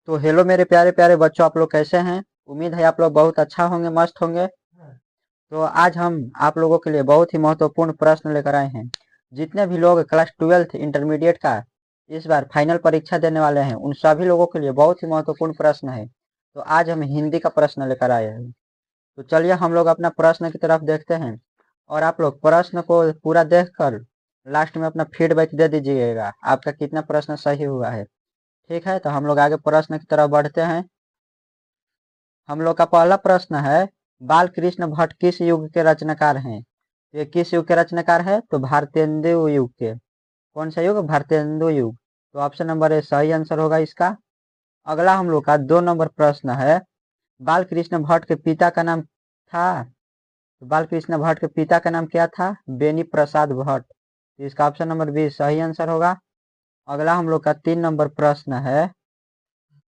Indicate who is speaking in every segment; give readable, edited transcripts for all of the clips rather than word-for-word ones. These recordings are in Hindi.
Speaker 1: तो हेलो मेरे प्यारे प्यारे बच्चों, आप लोग कैसे हैं। उम्मीद है आप लोग बहुत अच्छा होंगे, मस्त होंगे। तो आज हम आप लोगों के लिए बहुत ही महत्वपूर्ण प्रश्न लेकर आए हैं। जितने भी लोग क्लास 12th इंटरमीडिएट का इस बार फाइनल परीक्षा देने वाले हैं, उन सभी लोगों के लिए बहुत ही महत्वपूर्ण प्रश्न है। तो आज हम हिंदी का प्रश्न लेकर आए हैं। तो चलिए हम लोग अपना प्रश्न की तरफ देखते हैं, और आप लोग प्रश्न को पूरा देखकर लास्ट में अपना फीडबैक दे दीजिएगा, आपका कितना प्रश्न सही हुआ है। ठीक है, तो हम लोग आगे प्रश्न की तरफ बढ़ते हैं। हम लोग का पहला प्रश्न है, बाल कृष्ण भट्ट किस युग के रचनाकार हैं। ये किस युग के रचनाकार है, तो भारतेंदु युग के। कौन सा युग, भारतेंदु युग। तो ऑप्शन नंबर ए सही आंसर होगा इसका। अगला हम लोग का 2 नंबर प्रश्न है, बाल कृष्ण भट्ट के पिता का नाम था। तो बाल कृष्ण भट्ट के पिता का नाम क्या था, बेनी प्रसाद भट्ट। तो इसका ऑप्शन नंबर बी सही आंसर होगा। अगला हम लोग का 3 नंबर प्रश्न है।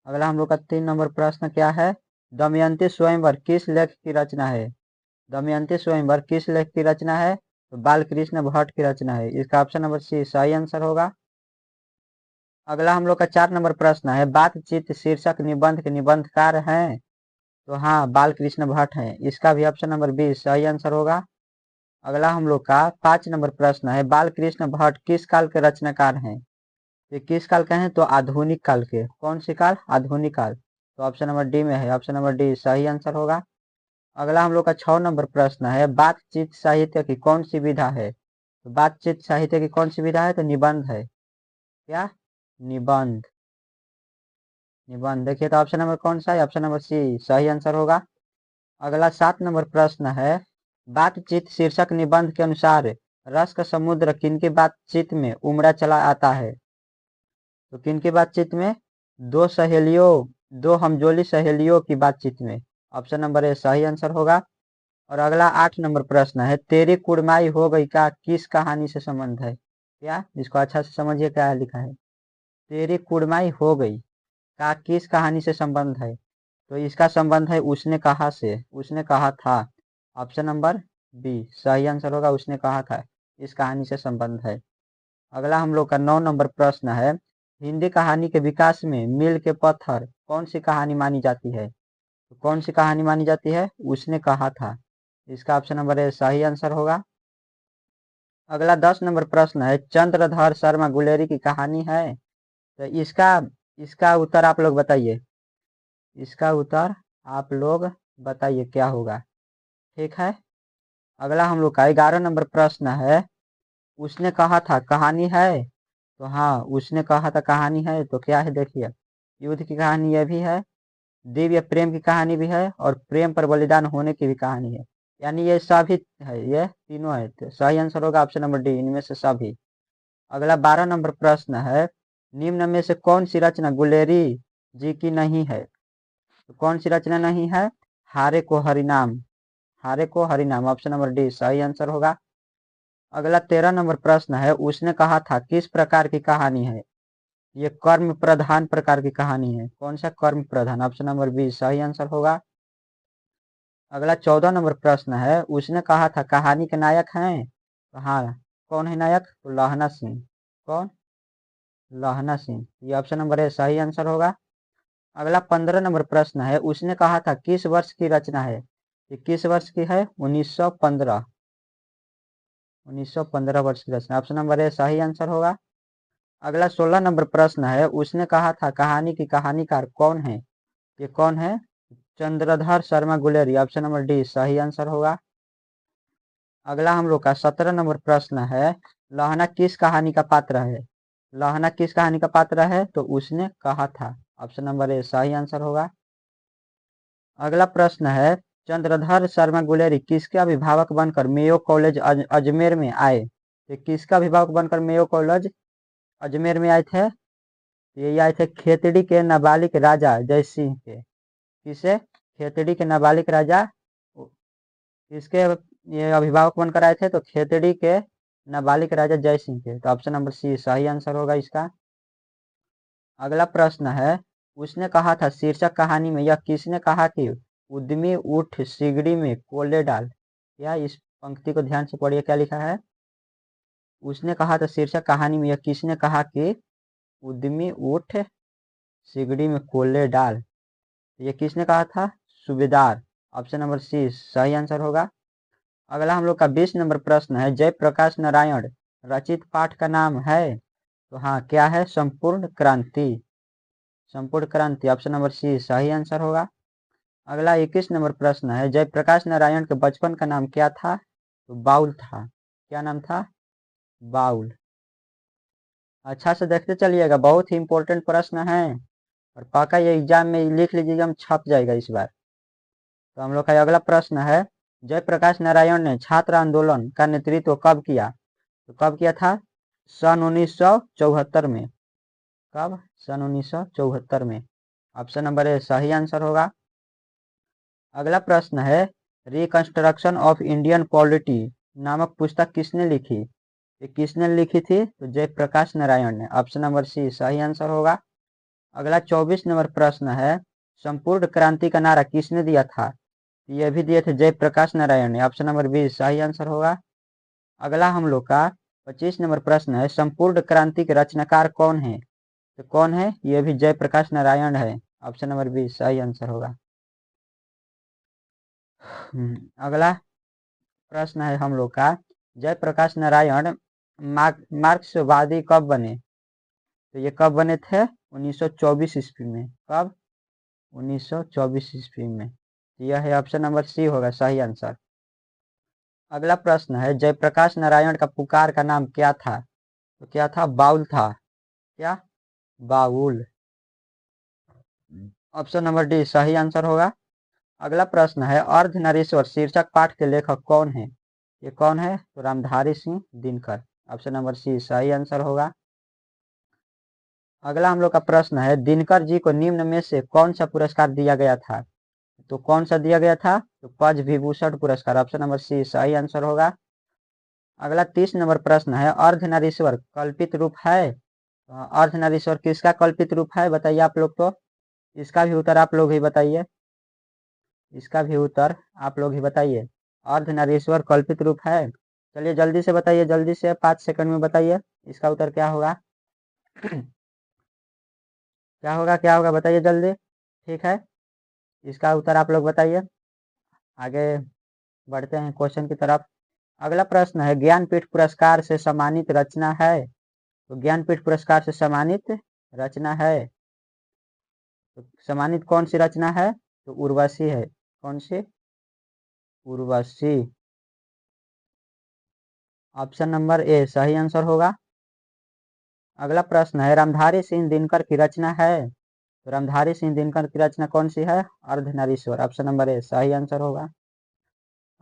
Speaker 1: अगला हम लोग का 3 नंबर प्रश्न क्या है, दमयंती स्वयंवर किस लेख की रचना है। दमयंती स्वयंवर किस लेख की रचना है, तो बालकृष्ण भट्ट की रचना है। इसका ऑप्शन नंबर सी सही आंसर होगा। अगला हम लोग का 4 नंबर प्रश्न है, बातचीत शीर्षक निबंध के निबंधकार हैं। तो हाँ, बालकृष्ण भट्ट हैं। इसका भी ऑप्शन नंबर बी सही आंसर होगा। अगला हम लोग का 5 नंबर प्रश्न है, बालकृष्ण भट्ट किस काल के रचनाकार हैं। ये किस काल के हैं, तो आधुनिक काल के। कौन सी काल, आधुनिक काल। तो ऑप्शन नंबर डी में है, ऑप्शन नंबर डी सही आंसर होगा। अगला हम लोग का 6 नंबर प्रश्न है, बातचीत साहित्य की कौन सी विधा है। तो बातचीत साहित्य की कौन सी विधा है, तो निबंध है। क्या, निबंध। निबंध देखिए, तो ऑप्शन नंबर कौन सा है, ऑप्शन नंबर सी सही आंसर होगा। अगला 7 नंबर प्रश्न है, बातचीत शीर्षक निबंध के अनुसार रस का समुद्र किनकी बातचीत में उमड़ा चला आता है। तो किनकी बातचीत में, दो सहेलियों, दो हमजोली सहेलियों की बातचीत में। ऑप्शन नंबर ए सही आंसर होगा। और अगला 8 नंबर प्रश्न है, तेरी कुड़माई हो गई का किस कहानी से संबंध है। क्या, इसको अच्छा से समझिए क्या लिखा है। तेरी कुड़माई हो गई का किस कहानी से संबंध है। तो इसका संबंध है उसने कहा से, उसने कहा था। ऑप्शन नंबर बी सही आंसर होगा, उसने कहा था। इस कहानी से संबंध है। अगला हम लोग का 9 नंबर प्रश्न है, हिंदी कहानी के विकास में मील के पत्थर कौन सी कहानी मानी जाती है। तो कौन सी कहानी मानी जाती है, उसने कहा था। इसका ऑप्शन नंबर ए सही आंसर होगा। अगला 10 नंबर प्रश्न है, चंद्रधर शर्मा गुलेरी की कहानी है। तो इसका इसका उत्तर आप लोग बताइए। इसका उत्तर आप लोग बताइए क्या होगा। ठीक है। अगला हम लोग का 11 नंबर प्रश्न है, उसने कहा था कहानी है। तो हाँ, उसने कहा था कहानी है, तो क्या है देखिए, युद्ध की कहानी यह भी है, दिव्य प्रेम की कहानी भी है, और प्रेम पर बलिदान होने की भी कहानी है। यानी ये सभी है, ये तीनों है। तो सही आंसर होगा ऑप्शन नंबर डी, इनमें से सभी। अगला 12 नंबर प्रश्न है, निम्न में से कौन सी रचना गुलेरी जी की नहीं है। तो कौन सी रचना नहीं है, हारे को हरिनाम। हारे को हरिनाम, ऑप्शन नंबर डी सही आंसर होगा। अगला 13 नंबर प्रश्न है, उसने कहा था किस प्रकार की कहानी है। ये कर्म प्रधान प्रकार की कहानी है। कौन सा, कर्म प्रधान, ऑप्शन नंबर बी सही आंसर होगा। अगला 14 नंबर प्रश्न है, उसने कहा था कहानी के नायक हैं। तो हाँ, कौन है नायक, तो लहना सिंह। कौन, लहना सिंह। ये ऑप्शन नंबर ए सही आंसर होगा। अगला 15 नंबर प्रश्न है, उसने कहा था किस वर्ष की रचना है। ये किस वर्ष की है, 1915। 1915 वर्ष की रचना, ऑप्शन नंबर ए सही आंसर होगा। अगला 16 नंबर प्रश्न है, उसने कहा था कहानी की कहानीकार कौन है। ये कौन है, Chandradhar Sharma Guleri, option number D सही आंसर होगा। अगला हम लोग का 17 नंबर प्रश्न है, लहना किस कहानी का पात्र है। लहना किस कहानी का पात्र है, तो उसने कहा था। ऑप्शन नंबर ए सही आंसर होगा। अगला प्रश्न है, चंद्रधर शर्मा गुलेरी किसके अभिभावक बनकर मेयो कॉलेज अजमेर में आए। ये किसका अभिभावक बनकर मेयो कॉलेज अजमेर में आए थे। ये आए थे खेतड़ी के नाबालिग राजा जय सिंह के। किसे, खेतड़ी के नाबालिग राजा, किसके ये अभिभावक बनकर आए थे, तो खेतड़ी के नाबालिग राजा जय सिंह के। तो ऑप्शन नंबर सी सही आंसर होगा इसका। अगला प्रश्न है, उसने कहा था शीर्षक कहानी में यह किसने कहा कि उद्यमी उठ सिगड़ी में कोले डाल। या इस पंक्ति को ध्यान से पढ़िए क्या लिखा है। उसने कहा था शीर्षक कहानी में यह किसने कहा कि उद्यमी उठ सिगड़ी में कोल्हे डाल, ये किसने कहा था? सूबेदार। ऑप्शन नंबर सी सही आंसर होगा। अगला हम लोग का 20 नंबर प्रश्न है, जयप्रकाश नारायण रचित पाठ का नाम है? तो हाँ, क्या है? संपूर्ण क्रांति। संपूर्ण क्रांति, ऑप्शन नंबर सी सही आंसर होगा। अगला 21 नंबर प्रश्न है, जयप्रकाश नारायण के बचपन का नाम क्या था? तो बाउल था। क्या नाम था? बाउल। अच्छा से देखते चलिएगा, बहुत ही इंपॉर्टेंट प्रश्न है और पक्का ये एग्जाम में लिख लीजिएगा, हम छप जाएगा इस बार। तो हम लोग का अगला प्रश्न है, जयप्रकाश नारायण ने छात्र आंदोलन का नेतृत्व कब किया? तो कब किया था? सन 1974 में। कब? सन 1974 में। ऑप्शन नंबर ए सही आंसर होगा। अगला प्रश्न है, रिकंस्ट्रक्शन ऑफ इंडियन पॉलिटी नामक पुस्तक किसने लिखी? ये किसने लिखी थी? तो जयप्रकाश नारायण ने। ऑप्शन नंबर सी सही आंसर होगा। अगला 24 नंबर प्रश्न है, संपूर्ण क्रांति का नारा किसने दिया था? ये भी दिए थे जयप्रकाश नारायण ने। ऑप्शन नंबर बी सही आंसर होगा। अगला हम लोग का 25 नंबर प्रश्न है, संपूर्ण क्रांति के रचनाकार कौन है? तो कौन है? ये भी जयप्रकाश नारायण है। ऑप्शन नंबर बी सही आंसर होगा। अगला प्रश्न है हम लोग का, जयप्रकाश नारायण मार्क्सवादी कब बने? तो ये कब बने थे? 1924 ईस्वी में। कब? 1924 ईस्वी में। यह है ऑप्शन नंबर सी होगा सही आंसर। अगला प्रश्न है, जयप्रकाश नारायण का पुकार का नाम क्या था? तो क्या था? बाउल था। क्या? बाउल। ऑप्शन नंबर डी सही आंसर होगा। अगला प्रश्न है, अर्धनारीश्वर शीर्षक पाठ के लेखक कौन है? ये कौन है? तो Ramdhari Singh Dinkar. Option number C सही आंसर होगा। अगला हम लोग का प्रश्न है, दिनकर जी को निम्न में से कौन सा पुरस्कार दिया गया था? तो कौन सा दिया गया था? तो पद्म विभूषण पुरस्कार। ऑप्शन नंबर सी सही आंसर होगा। अगला 30 नंबर प्रश्न है, अर्धनारीश्वर कल्पित रूप है? अर्धनारीश्वर किसका कल्पित रूप है बताइए आप लोग। तो इसका भी उत्तर आप लोग ही बताइए। इसका भी उत्तर आप लोग ही बताइए। अर्धनारीश्वर कल्पित रूप है? चलिए जल्दी से बताइए, जल्दी से 5 सेकंड में बताइए इसका उत्तर क्या होगा। क्या होगा? क्या होगा? बताइए जल्दी। ठीक है, इसका उत्तर आप लोग बताइए। आगे बढ़ते हैं क्वेश्चन की तरफ। अगला प्रश्न है, ज्ञानपीठ पुरस्कार से सम्मानित रचना है? तो ज्ञानपीठ पुरस्कार से सम्मानित रचना है, तो सम्मानित कौन सी रचना है? तो उर्वशी है। कौन सी? उर्वशी। ऑप्शन नंबर ए सही आंसर होगा। अगला प्रश्न है, रामधारी सिंह दिनकर की रचना है? तो रामधारी सिंह दिनकर की रचना कौन सी है? अर्धनारीश्वर। ऑप्शन नंबर ए सही आंसर होगा।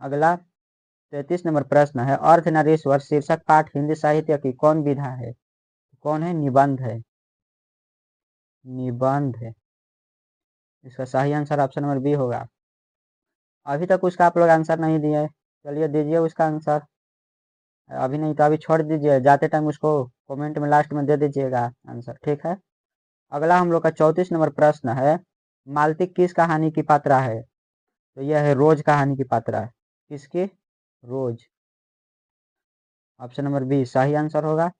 Speaker 1: अगला 33 नंबर प्रश्न है, अर्धनारीश्वर शीर्षक पाठ हिंदी साहित्य की कौन विधा है? कौन है? निबंध है। निबंध है। इसका सही आंसर ऑप्शन नंबर बी होगा। अभी तक उसका आप लोग आंसर नहीं दिए, चलिए दीजिए उसका आंसर। अभी नहीं तो अभी छोड़ दीजिए, जाते टाइम उसको कमेंट में लास्ट में दे दीजिएगा आंसर। ठीक है। अगला हम लोग का 34 नंबर प्रश्न है, मालती किस कहानी की पात्रा है? तो यह है रोज कहानी की पात्रा। किसकी? रोज। ऑप्शन नंबर बी सही आंसर होगा।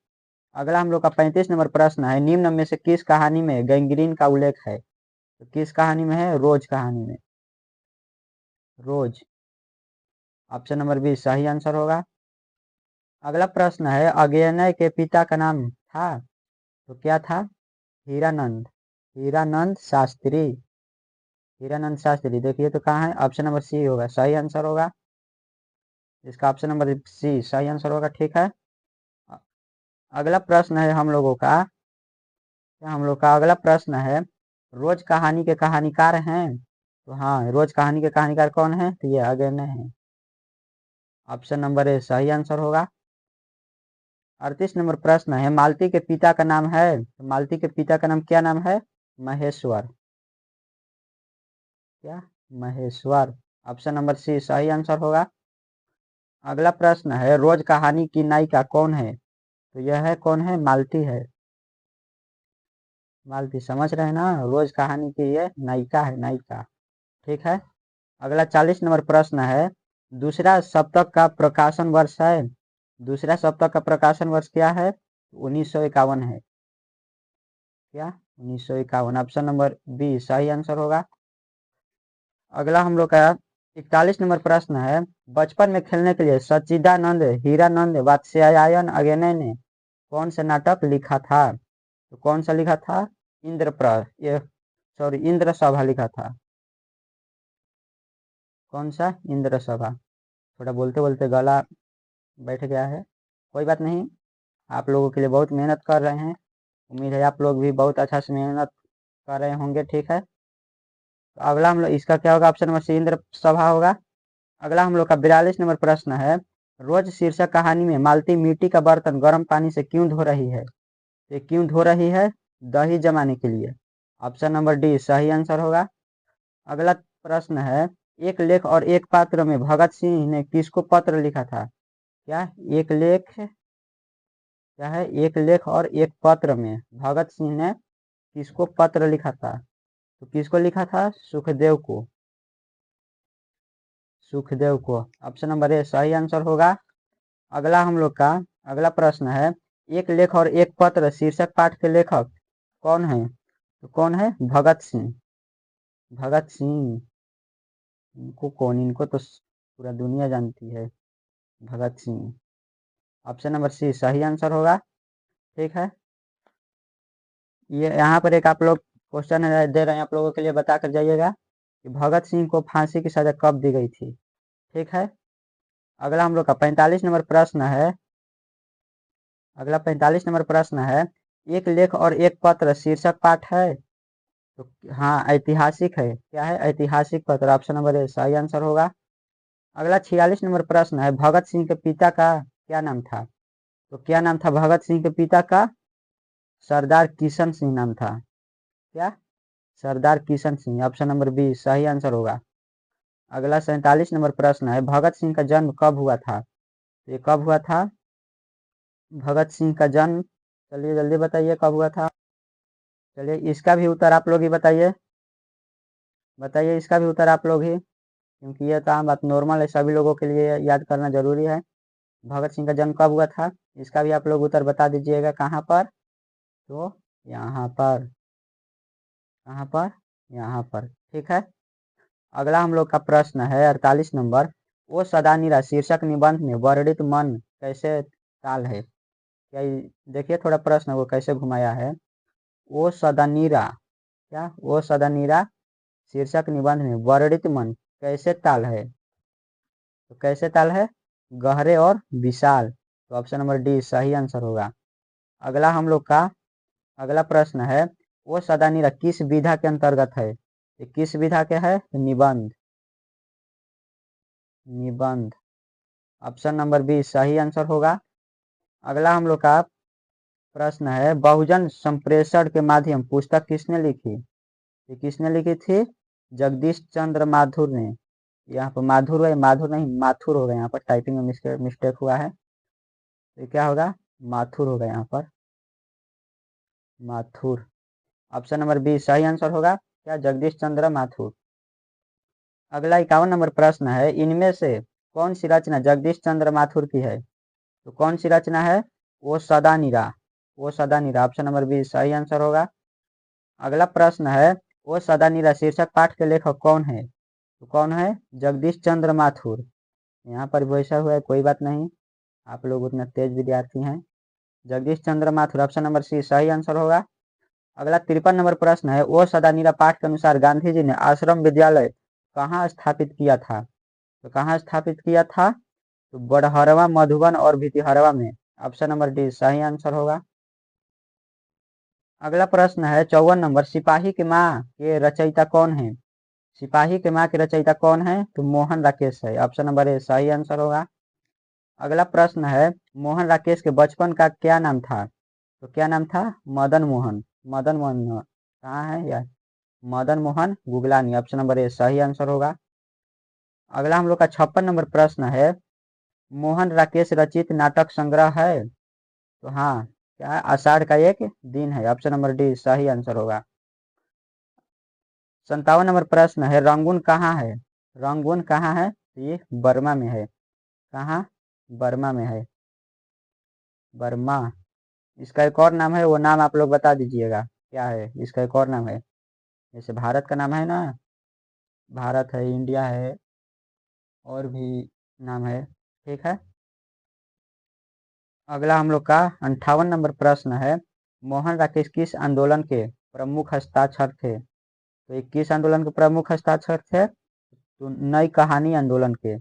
Speaker 1: अगला हम लोग का 35 नंबर प्रश्न है, निम्न में से किस कहानी में गैंग्रीन का उल्लेख है? तो किस कहानी में है? रोज कहानी में। रोज। ऑप्शन नंबर बी सही आंसर होगा। अगला प्रश्न है, अज्ञेय के पिता का नाम था? तो क्या था? हीरानंद। हीरानंद शास्त्री। हीरानंद शास्त्री। देखिए तो कहाँ है? ऑप्शन नंबर सी होगा सही आंसर होगा। इसका ऑप्शन नंबर सी सही आंसर होगा। ठीक है। अगला प्रश्न है हम लोग का अगला प्रश्न है, रोज कहानी के कहानीकार हैं? तो हाँ, रोज कहानी के कहानीकार कौन है? तो ये अज्ञेय है। ऑप्शन नंबर ए सही आंसर होगा। 38 नंबर प्रश्न है, मालती के पिता का नाम है? तो मालती के पिता का नाम क्या नाम है? महेश्वर। क्या? महेश्वर। ऑप्शन नंबर सी सही आंसर होगा। अगला प्रश्न है, रोज कहानी की नायिका कौन है? तो यह है कौन है? मालती है। मालती, समझ रहे हैं ना? रोज कहानी की ये नायिका है, नायिका। ठीक है। अगला 40 नंबर प्रश्न है, दूसरा सप्तक का प्रकाशन वर्ष है? दूसरा सप्तक का प्रकाशन वर्ष क्या है? 1951 है। क्या? 1951। ऑप्शन नंबर बी सही आंसर होगा। अगला हम लोग का 41 नंबर प्रश्न है, बचपन में खेलने के लिए सच्चिदानंद हीरानंद वात्स्यायन अगेनय ने कौन सा नाटक लिखा था? तो कौन सा लिखा था? इंद्र सभा लिखा था। कौन सा? इंद्र सभा। थोड़ा बोलते बोलते गला बैठ गया है, कोई बात नहीं। आप लोगों के लिए बहुत मेहनत कर रहे हैं, उम्मीद है आप लोग भी बहुत अच्छा से मेहनत कर रहे होंगे। ठीक है, तो अगला हम लोग इसका क्या होगा? ऑप्शन नंबर सी इंद्र सभा होगा। अगला हम लोग का 42 नंबर प्रश्न है, रोज शीर्षक कहानी में मालती मिट्टी का बर्तन गर्म पानी से क्यों धो रही है? ये क्यों धो रही है? दही जमाने के लिए। ऑप्शन नंबर डी सही आंसर होगा। अगला प्रश्न है, एक लेख और एक पात्र में भगत सिंह ने किसको पत्र लिखा था? क्या एक लेख, क्या है? एक लेख और एक पत्र में भगत सिंह ने किसको पत्र लिखा था? तो किसको लिखा था? सुखदेव को। सुखदेव को। ऑप्शन नंबर ए सही आंसर होगा। अगला हम लोग का अगला प्रश्न है, एक लेख और एक पत्र शीर्षक पाठ के लेखक कौन है? तो कौन है? भगत सिंह। भगत सिंह। इनको कौन? इनको तो पूरा दुनिया जानती है, Bhagat Singh. Option number C सही आंसर होगा। ठीक है, ये यहाँ पर एक आप लोग क्वेश्चन दे रहे हैं, आप लोगों के लिए बता कर जाइएगा कि भगत सिंह को फांसी की सजा कब दी गई थी। ठीक है, अगला हम लोग का 45 नंबर प्रश्न है। अगला 45 नंबर प्रश्न है, एक लेख और एक पत्र शीर्षक पाठ है। तो हाँ, ऐतिहासिक है। क्या है? ऐतिहासिक पत्र। ऑप्शन नंबर ए सही आंसर होगा। अगला 46 नंबर प्रश्न है, भगत सिंह के पिता का क्या नाम था? तो क्या नाम था भगत सिंह के पिता का? सरदार किशन सिंह नाम था। क्या? Sardar Kishan Singh. Option number B सही आंसर होगा। अगला 47 नंबर प्रश्न है, भगत सिंह का जन्म कब हुआ था? ये कब हुआ था भगत सिंह का जन्म? चलिए जल्दी बताइए कब हुआ था। चलिए इसका भी उत्तर आप लोग ही बताइए। बताइए इसका भी उत्तर आप लोग ही, क्योंकि ये तो आम बात नॉर्मल है, सभी लोगों के लिए याद करना जरूरी है। भगत सिंह का जन्म कब हुआ था? इसका भी आप लोग उत्तर बता दीजिएगा। कहाँ पर? तो यहाँ पर। कहाँ पर? यहाँ पर। ठीक है, अगला हम लोग का प्रश्न है 48 नंबर, ओ सदानीरा शीर्षक निबंध में वर्णित मन कैसे ताल है? क्या देखिए थोड़ा प्रश्न को कैसे घुमाया है। ओ सदानीरा, क्या? ओ सदानीरा शीर्षक निबंध में वर्णित मन कैसे ताल है? तो कैसे ताल है? गहरे और विशाल। तो ऑप्शन नंबर डी सही आंसर होगा। अगला हम लोग का अगला प्रश्न है, वो सदानीरा किस विधा के अंतर्गत है? ये किस विधा के है? निबंध। निबंध। ऑप्शन नंबर बी सही आंसर होगा। अगला हम लोग का प्रश्न है, बहुजन संप्रेषण के माध्यम पुस्तक किसने लिखी? ये किसने लिखी थी? जगदीश चंद्र माथुर ने। यहाँ पर माधुर है, माधुर नहीं माथुर होगा, यहाँ पर टाइपिंग में मिस्टेक हुआ है। तो क्या होगा? माथुर होगा यहाँ पर, माथुर। ऑप्शन नंबर बी सही आंसर होगा। क्या? जगदीश चंद्र माथुर। अगला 51 नंबर प्रश्न है, इनमें से कौन सी रचना जगदीश चंद्र माथुर की है? तो कौन सी रचना है? वो सदानीरा। वो सदानीरा। ऑप्शन नंबर बी सही आंसर होगा। अगला प्रश्न है, वो सदानीरा शीर्षक पाठ के लेखक कौन है? तो कौन है? जगदीश चंद्र माथुर। यहाँ पर वैसा हुआ है, कोई बात नहीं, आप लोग उतना तेज विद्यार्थी हैं। जगदीश चंद्र माथुर। ऑप्शन नंबर सी सही आंसर होगा। अगला 53 नंबर प्रश्न है, ओ सदानीरा पाठ के अनुसार गांधी जी ने आश्रम विद्यालय कहाँ स्थापित किया था? तो कहाँ स्थापित किया था? तो बड़हरवा, मधुबन और भितिहरवा में। ऑप्शन नंबर डी सही आंसर होगा। अगला प्रश्न है 54 नंबर, सिपाही की माँ के रचयिता कौन है? सिपाही के माँ के रचयिता कौन है? तो मोहन राकेश है। ऑप्शन नंबर ए सही आंसर होगा। अगला प्रश्न है, मोहन राकेश के बचपन का क्या नाम था? तो क्या नाम था? मदन मोहन। मदन मोहन कहाँ है यार? Madan Mohan Guglani. Option number A सही आंसर होगा। अगला हम लोग का 56 नंबर प्रश्न है, मोहन राकेश रचित नाटक संग्रह है? तो हाँ, क्या है? आषाढ़ का एक दिन है। ऑप्शन नंबर डी सही आंसर होगा। 57 नंबर प्रश्न है, रंगून कहाँ है? रंगून कहाँ है? ये बर्मा में है। कहाँ? बर्मा में है। बर्मा। इसका एक और नाम है, वो नाम आप लोग बता दीजिएगा। क्या है, इसका एक और नाम है। जैसे भारत का नाम है ना, भारत है, इंडिया है, और भी नाम है। ठीक है। अगला हम लोग का 58 नंबर प्रश्न है, मोहन राकेश किस आंदोलन के प्रमुख हस्ताक्षर थे? तो ये किस आंदोलन के प्रमुख हस्ताक्षर थे? तो नई कहानी आंदोलन के।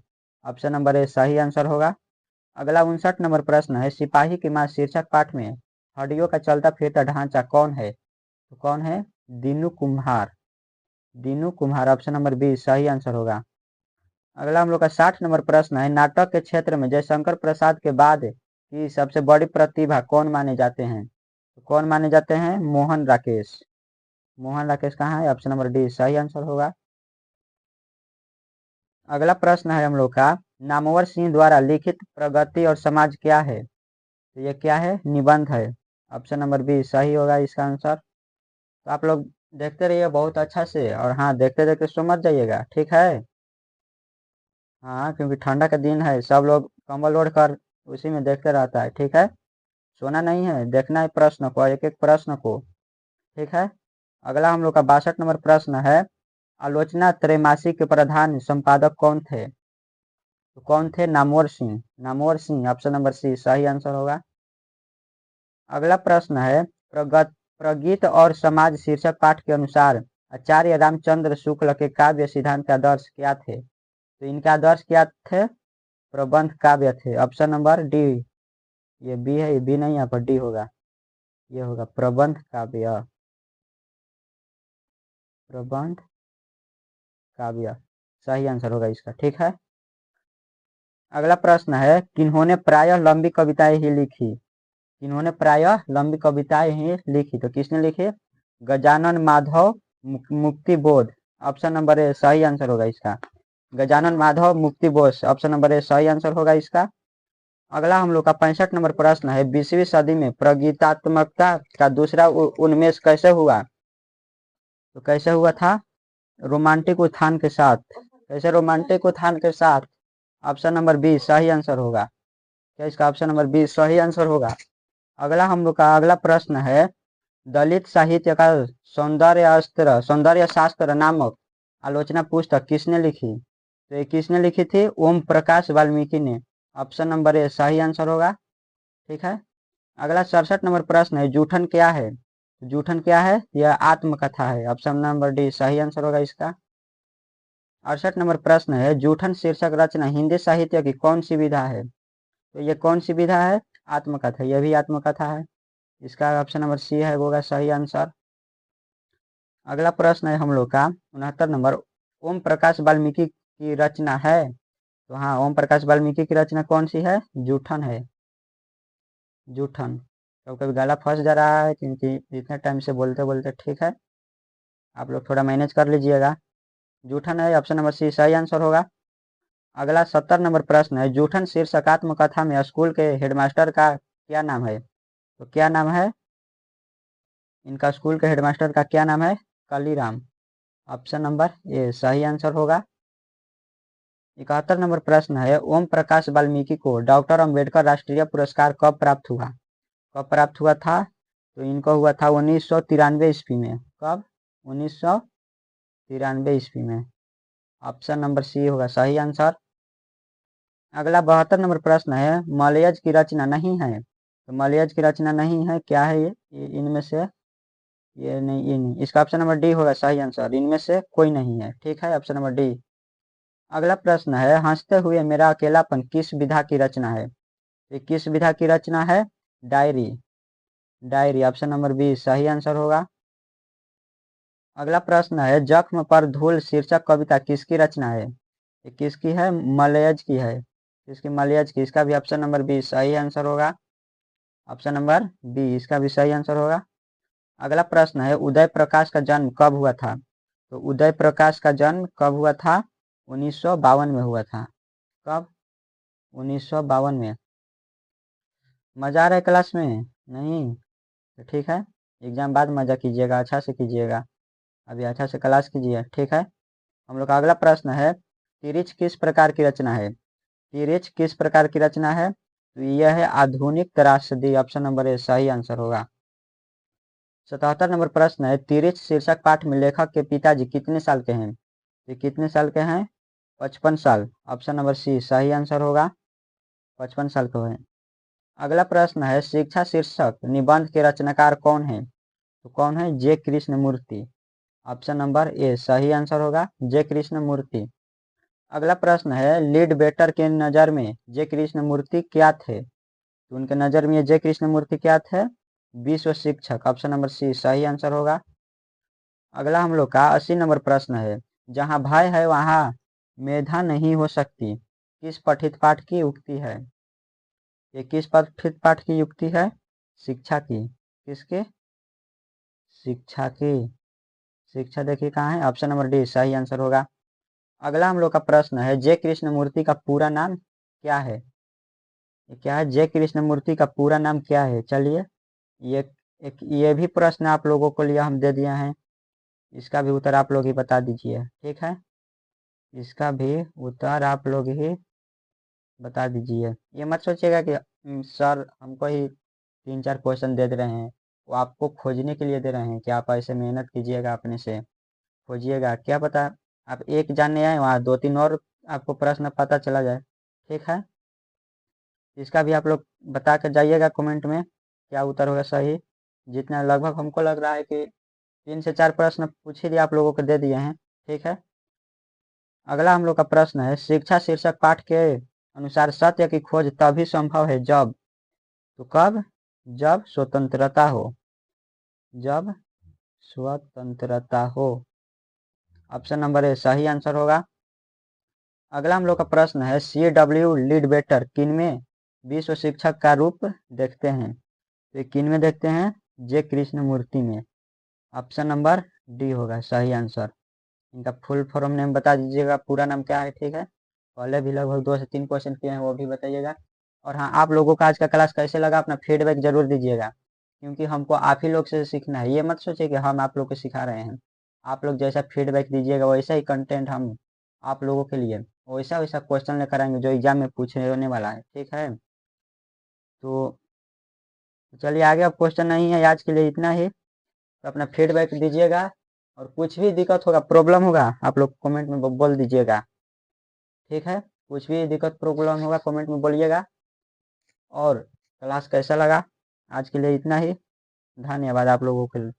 Speaker 1: ऑप्शन नंबर ए सही आंसर होगा। अगला 59 नंबर प्रश्न है, सिपाही की मां शीर्षक पाठ में हड्डियों का चलता फिरता ढांचा कौन है? तो कौन है? दीनू कुम्हार। दीनू कुम्हार, ऑप्शन नंबर बी सही आंसर होगा। अगला हम लोग का 60 नंबर प्रश्न है, नाटक के क्षेत्र में जयशंकर प्रसाद के बाद की सबसे बड़ी प्रतिभा कौन माने जाते हैं? तो कौन माने जाते हैं? मोहन राकेश। मोहन राकेश कहाँ है? ऑप्शन नंबर डी सही आंसर होगा। अगला प्रश्न है हम लोग का, नामवर सिंह द्वारा लिखित प्रगति और समाज क्या है? तो ये क्या है? निबंध है। ऑप्शन नंबर बी सही होगा इसका आंसर। तो आप लोग देखते रहिए बहुत अच्छा से, और हाँ, देखते देखते समझ जाइएगा। ठीक है। हाँ, क्योंकि ठंडा का दिन है, सब लोग कंबल ओढ़ कर उसी में देखते रहता है। ठीक है। सोना नहीं है, देखना है प्रश्न को, एक एक प्रश्न को। ठीक है। अगला हम लोग का 62 नंबर प्रश्न है, आलोचना त्रैमासिक के प्रधान संपादक कौन थे? तो कौन थे? Namvar Singh. Namvar Singh, option number C सही आंसर होगा। अगला प्रश्न है, प्रगीत और समाज शीर्षक पाठ के अनुसार आचार्य रामचंद्र शुक्ल के काव्य सिद्धांत के आदर्श क्या थे? तो इनके आदर्श क्या थे? प्रबंध काव्य थे। Option number D. ये बी है, ये बी नहीं, यहाँ पर डी होगा। ये होगा प्रबंध काव्य। प्रबंध काव्य सही आंसर होगा इसका। ठीक है। अगला प्रश्न है, किन्होंने प्रायः लंबी कविताएं ही लिखी? इन्होंने प्रायः लंबी कविताएं ही लिखी, तो किसने लिखी? गजानन माधव मुक्ति बोध। ऑप्शन नंबर ए सही आंसर होगा इसका। गजानन माधव मुक्ति बोध, ऑप्शन नंबर ए सही आंसर होगा इसका। अगला हम लोग का 65 नंबर प्रश्न है, 20वीं सदी में प्रगीतात्मकता का दूसरा उन्मेष कैसे हुआ? तो कैसे हुआ था? रोमांटिक उत्थान के साथ। कैसे रोमांटिक उत्थान के साथ? ऑप्शन नंबर बी सही आंसर होगा। क्या इसका ऑप्शन नंबर बी सही आंसर होगा? अगला हम लोग का अगला प्रश्न है, दलित साहित्य का सौंदर्य शास्त्र नामक आलोचना पुस्तक किसने लिखी? तो ये किसने लिखी थी? ओम प्रकाश वाल्मीकि ने। ऑप्शन नंबर ए सही आंसर होगा। ठीक है। अगला 67 नंबर प्रश्न है, जूठन क्या है? जूठन क्या है? यह आत्मकथा है। ऑप्शन नंबर डी सही आंसर होगा इसका। 68 नंबर प्रश्न है, जूठन शीर्षक रचना हिंदी साहित्य की कौन सी विधा है? तो ये कौन सी विधा है? आत्मकथा। यह भी आत्मकथा है। इसका ऑप्शन नंबर सी है, होगा सही आंसर। अगला प्रश्न है हम लोग का 69 नंबर, ओम प्रकाश वाल्मीकि की रचना है? तो हाँ, ओम प्रकाश वाल्मीकि की रचना कौन सी है? जूठन है। जूठन। कभी कभी गला फंस जा रहा है क्योंकि इतने टाइम से बोलते बोलते। ठीक है, आप लोग थोड़ा मैनेज कर लीजिएगा। जूठन है, ऑप्शन नंबर सी सही आंसर होगा। अगला 70 नंबर प्रश्न है, जूठन शीर्षक आत्मकथा में स्कूल के हेडमास्टर का क्या नाम है? तो क्या नाम है इनका? स्कूल के हेडमास्टर का क्या नाम है? कालीराम। ऑप्शन नंबर ए सही आंसर होगा। 71 नंबर प्रश्न है, ओम प्रकाश वाल्मीकि को डॉक्टर अंबेडकर राष्ट्रीय पुरस्कार कब प्राप्त हुआ? कब प्राप्त हुआ था? तो इनको हुआ था 1993 ईस्वी में। कब? 1993 ईस्वी में। ऑप्शन नंबर सी होगा सही आंसर। अगला 72 नंबर प्रश्न है, मलयज की रचना नहीं है? तो मलयज की रचना नहीं है, क्या है ये इनमें से? ये नहीं, ये नहीं, इसका ऑप्शन नंबर डी होगा सही आंसर। इनमें से कोई नहीं है। ठीक है, ऑप्शन नंबर डी। अगला प्रश्न है, हंसते हुए मेरा अकेलापन किस विधा की रचना है? ये किस विधा की रचना है? Diary. Diary, option number B सही आंसर होगा। अगला प्रश्न है, जख्म पर धूल शीर्षक कविता किसकी रचना है? ये किसकी है? मलयज की है। किसकी? मलयज की। इसका भी ऑप्शन नंबर बी सही आंसर होगा। ऑप्शन नंबर बी इसका भी सही आंसर होगा। अगला प्रश्न है, उदय प्रकाश का जन्म कब हुआ था? तो उदय प्रकाश का जन्म कब हुआ था? 1952 में हुआ था। कब? 1952 में। मजा आ रहा है क्लास में? नहीं? तो ठीक है, एग्जाम बाद मजा कीजिएगा, अच्छा से कीजिएगा। अभी अच्छा से क्लास कीजिए। ठीक है। हम लोग का अगला प्रश्न है, तिरिच किस प्रकार की रचना है? तिरिच किस प्रकार की रचना है? तो यह है आधुनिक त्रासदी। ऑप्शन नंबर ए सही आंसर होगा। 77 नंबर प्रश्न है, तिरिच शीर्षक पाठ में लेखक के पिताजी कितने साल के हैं? ये कितने साल के हैं? 55 साल। ऑप्शन नंबर सी सही आंसर होगा, 55 साल के हैं। अगला प्रश्न है, शिक्षा शीर्षक निबंध के रचनाकार कौन है? तो कौन है? जे कृष्णमूर्ति। ऑप्शन नंबर ए सही आंसर होगा, जे कृष्णमूर्ति। अगला प्रश्न है, लीड बेटर के नज़र में जे कृष्णमूर्ति क्या थे? तो उनके नज़र में जे कृष्णमूर्ति क्या थे? विश्व शिक्षक। ऑप्शन नंबर सी सही आंसर होगा। अगला हम लोग का 80 नंबर प्रश्न है, जहाँ भय है वहाँ मेधा नहीं हो सकती, किस पठित पाठ की उक्ति है? ये किस पठित पाठ की युक्ति है? शिक्षा की। किसके? शिक्षा की। शिक्षा देखिए कहाँ है, ऑप्शन नंबर डी सही आंसर होगा। अगला हम लोग का प्रश्न है, जे कृष्णमूर्ति का पूरा नाम क्या है? ये क्या है? जे कृष्णमूर्ति का पूरा नाम क्या है? चलिए ये भी प्रश्न आप लोगों को लिए हम दे दिए हैं, इसका भी उत्तर आप लोग ही बता दीजिए, ठीक है? इसका भी उत्तर आप लोग ही बता दीजिए। ये मत सोचिएगा कि सर हमको ही 3-4 क्वेश्चन दे रहे हैं, वो आपको खोजने के लिए दे रहे हैं कि आप ऐसे मेहनत कीजिएगा, अपने से खोजिएगा, क्या पता आप एक जानने आए वहाँ 2-3 और आपको प्रश्न पता चला जाए, ठीक है? इसका भी आप लोग बता कर जाइएगा कमेंट में क्या उत्तर होगा सही। जितना लगभग हमको लग रहा है कि 3 से 4 प्रश्न पूछ ही दिए आप लोगों को दे दिए हैं, ठीक है? अगला हम लोग का प्रश्न है, शिक्षा शीर्षक पाठ के अनुसार सत्य की खोज तभी संभव है जब, तो कब? जब स्वतंत्रता हो। जब स्वतंत्रता हो। ऑप्शन नंबर ए सही आंसर होगा। अगला हम लोग का प्रश्न है, CW लीडबेटर किनमें विश्व शिक्षक का रूप देखते हैं? तो किनमें देखते हैं? जे कृष्णमूर्ति में। ऑप्शन नंबर डी होगा सही आंसर। इनका फुल फॉर्म नेम बता दीजिएगा, पूरा नाम क्या है, ठीक है? पहले भी लगभग 2 से 3 क्वेश्चन किए हैं, वो भी बताइएगा। और हाँ, आप लोगों का आज का क्लास कैसे लगा अपना फीडबैक जरूर दीजिएगा, क्योंकि हमको आप ही लोग से सीखना है। ये मत सोचिए कि हम आप लोग को सिखा रहे हैं, आप लोग जैसा फीडबैक दीजिएगा वैसा ही कंटेंट हम आप लोगों के लिए वैसा वैसा क्वेश्चन लेकर आएंगे जो एग्जाम में पूछने होने वाला है, ठीक है? तो चलिए आगे, अब क्वेश्चन नहीं है, आज के लिए इतना ही। तो अपना फीडबैक दीजिएगा, और कुछ भी दिक्कत होगा, प्रॉब्लम होगा, आप लोग कमेंट में बोल दीजिएगा, ठीक है? कुछ भी दिक्कत प्रॉब्लम होगा कमेंट में बोलिएगा। और क्लास कैसा लगा? आज के लिए इतना ही। धन्यवाद आप लोगों के लिए।